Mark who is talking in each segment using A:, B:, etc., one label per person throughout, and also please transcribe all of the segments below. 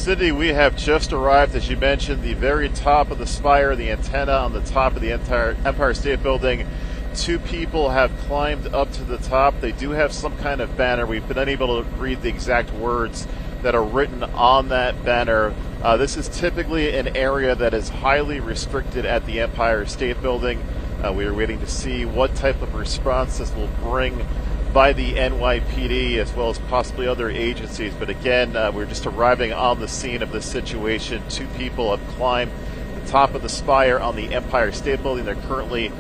A: Cindy, we have just arrived, as you mentioned, the very top of the spire, the antenna on the top of the entire Empire State Building. Two people have climbed up to the top. They do have some kind of banner. We've been unable to read the exact words that are written on that banner. This is typically an area that is highly restricted at the Empire State Building. We are waiting to see what type of response this will bring by the NYPD as well as possibly other agencies. But again, we're just arriving on the scene of this situation. Two people have climbed the top of the spire on the Empire State Building. They're currently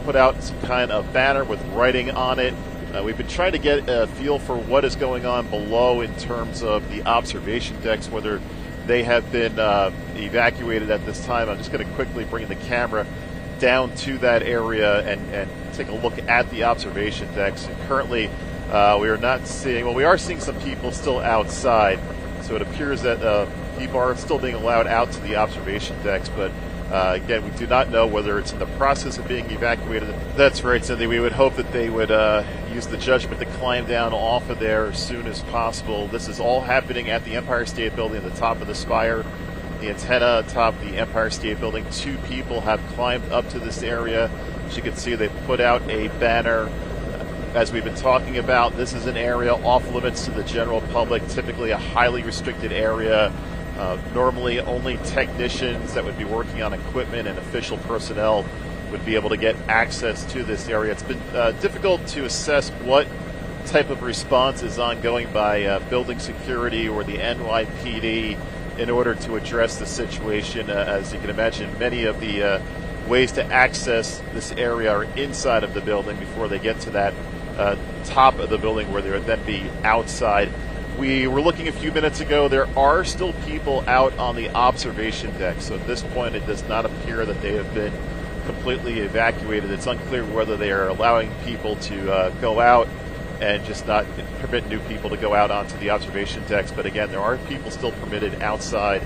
A: put out some kind of banner with writing on it. We've been trying to get a feel for what is going on below in terms of the observation decks, whether they have been evacuated at this time. I'm just going to quickly bring the camera down to that area and take a look at the observation decks. And currently, we are not seeing, well, we are seeing some people still outside. So it appears that people are still being allowed out to the observation decks, but again, we do not know whether it's in the process of being evacuated. That's right, Cindy. We would hope that they would use the judgment to climb down off of there as soon as possible. This is all happening at the Empire State Building, the top of the spire, the antenna atop the Empire State Building. Two people have climbed up to this area. As you can see, they put out a banner. As we've been talking about, this is an area off limits to the general public, typically a highly restricted area. Normally only technicians that would be working on equipment and official personnel would be able to get access to this area. It's been difficult to assess what type of response is ongoing by building security or the NYPD in order to address the situation. As you can imagine, many of the ways to access this area are inside of the building before they get to that top of the building where they would then be outside. We were looking a few minutes ago. There are still people out on the observation deck. So at this point, it does not appear that they have been completely evacuated. It's unclear whether they are allowing people to go out and just not permit new people to go out onto the observation decks. But again, there are people still permitted outside.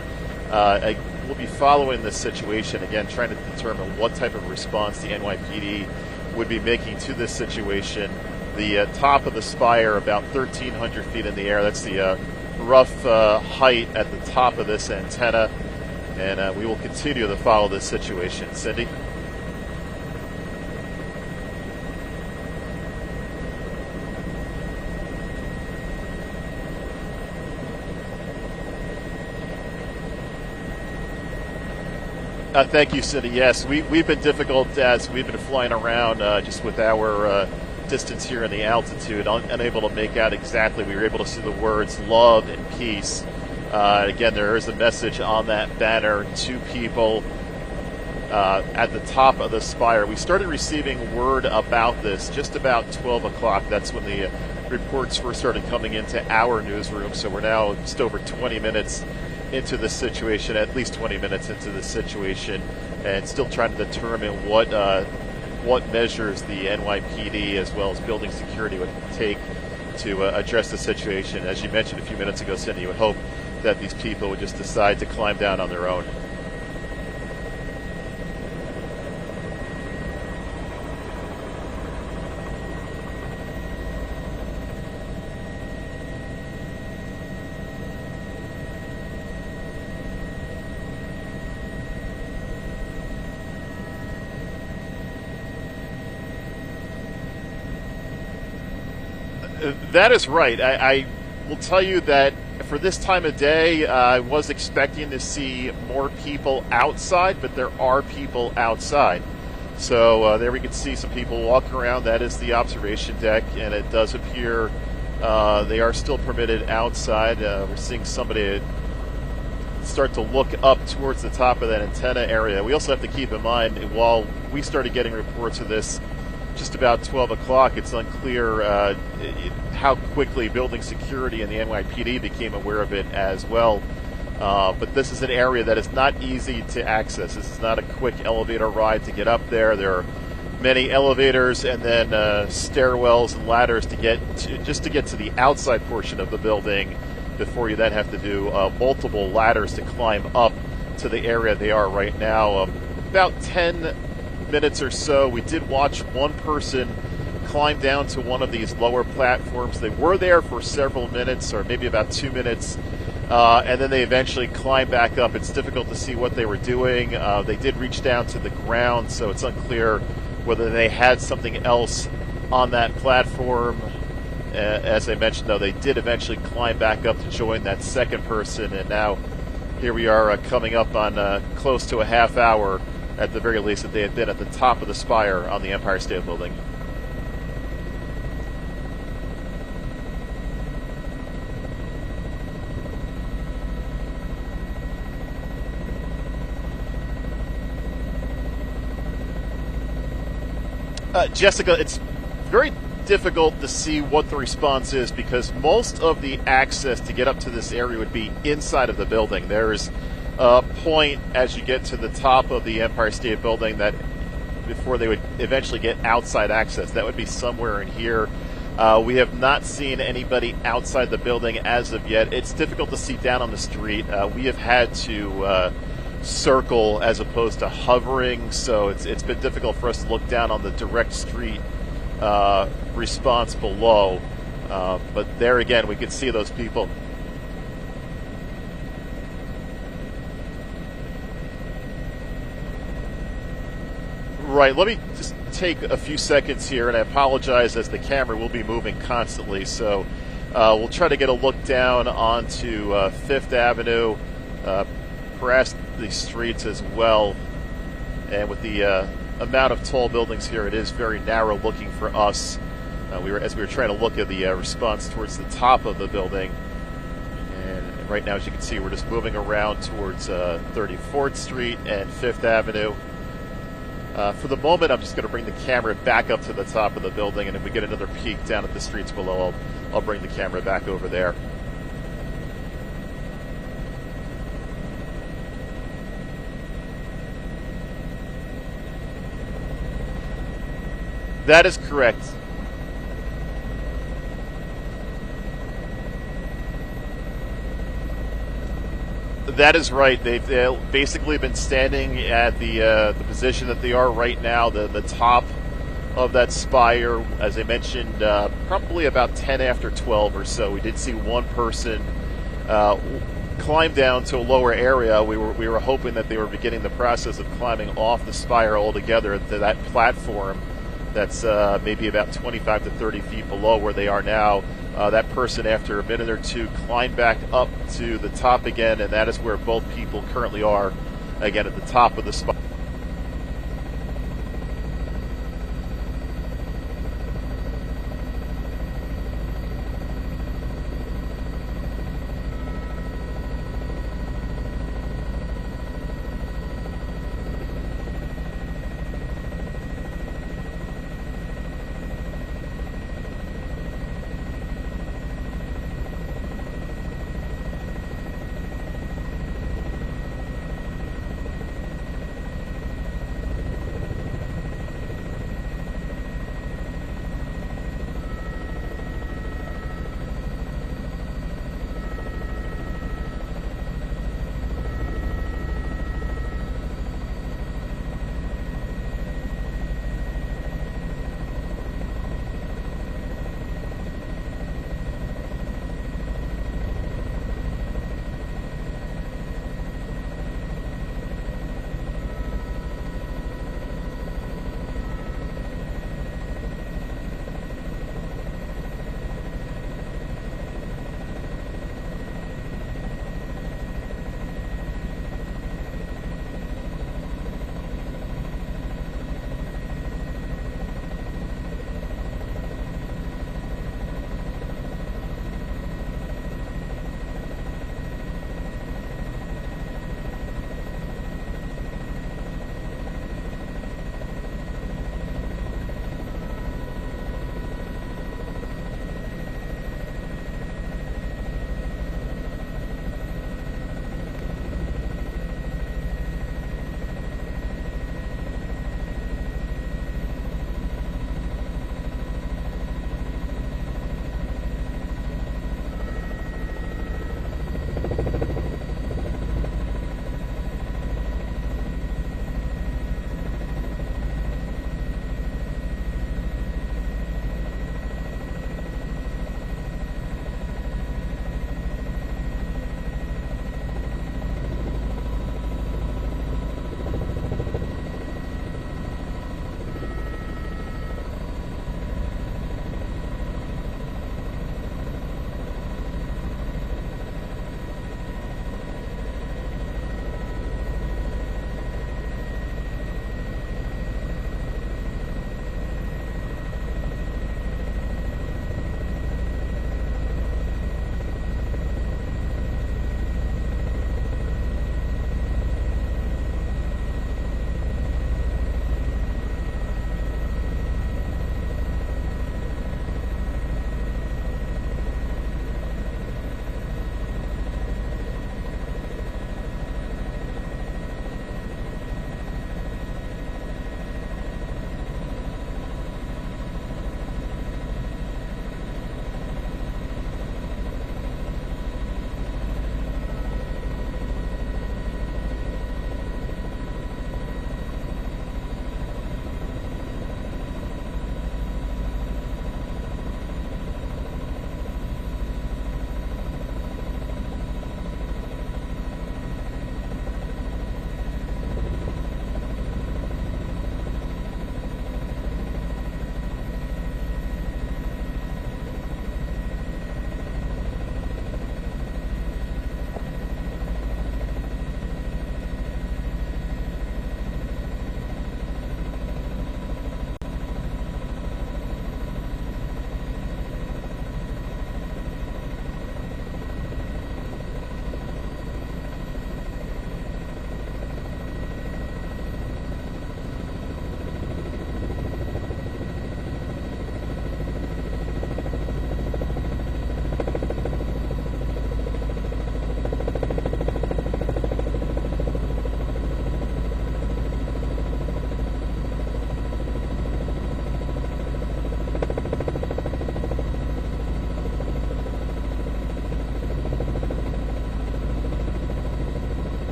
A: We'll be following this situation, again, trying to determine what type of response the NYPD would be making to this situation. The top of the spire, about 1,300 feet in the air. That's the rough height at the top of this antenna. And we will continue to follow this situation. Cindy? Thank you, Cindy. Yes, we've been difficult as we've been flying around just with our distance here and the altitude, unable to make out exactly. We were able to see the words love and peace. Again, there is a message on that banner. Two people at the top of the spire. We started receiving word about this just about 12 o'clock. That's when the reports first started coming into our newsroom. So we're now just over 20 minutes into this situation, at least 20 minutes into this situation, and still trying to determine what measures the NYPD as well as building security would take to address the situation. As you mentioned a few minutes ago, Cindy, you would hope that these people would just decide to climb down on their own. That is right. I will tell you that for this time of day, I was expecting to see more people outside, but there are people outside. So there we can see some people walking around. That is the observation deck, and it does appear they are still permitted outside. We're seeing somebody start to look up towards the top of that antenna area. We also have to keep in mind, while we started getting reports of this just about 12 o'clock, it's unclear how quickly building security and the NYPD became aware of it as well. But this is an area that is not easy to access. This is not a quick elevator ride to get up there. There are many elevators and then stairwells and ladders to get to the outside portion of the building before you then have to do multiple ladders to climb up to the area they are right now. About 10 minutes or so, we did watch one person climb down to one of these lower platforms. They were there for several minutes, or maybe about 2 minutes, and then they eventually climb back up. It's difficult to see what they were doing. They did reach down to the ground, so it's unclear whether they had something else on that platform. As I mentioned, though, they did eventually climb back up to join that second person, and now here we are coming up on close to a half hour, at the very least, that they had been at the top of the spire on the Empire State Building. Jessica, it's very difficult to see what the response is because most of the access to get up to this area would be inside of the building. There's a point as you get to the top of the Empire State Building that before they would eventually get outside access. That would be somewhere in here. We have not seen anybody outside the building as of yet. It's difficult to see down on the street. We have had to circle as opposed to hovering, so it's been difficult for us to look down on the direct street response below, but there again we can see those people. Right, let me just take a few seconds here, and I apologize as the camera will be moving constantly, so we'll try to get a look down onto Fifth Avenue, perhaps the streets as well, and with the amount of tall buildings here, it is very narrow looking for us. As we were trying to look at the response towards the top of the building, and right now, as you can see, we're just moving around towards 34th Street and Fifth Avenue. For the moment, I'm just going to bring the camera back up to the top of the building, and if we get another peek down at the streets below, I'll bring the camera back over there. That is correct. That is right. They've basically been standing at the position that they are right now, the top of that spire. As I mentioned, probably about 10 after 12 or so. We did see one person climb down to a lower area. We were hoping that they were beginning the process of climbing off the spire altogether to that platform that's maybe about 25 to 30 feet below where they are now. That person, after a minute or two, climbed back up to the top again, and that is where both people currently are, again, at the top of the spire.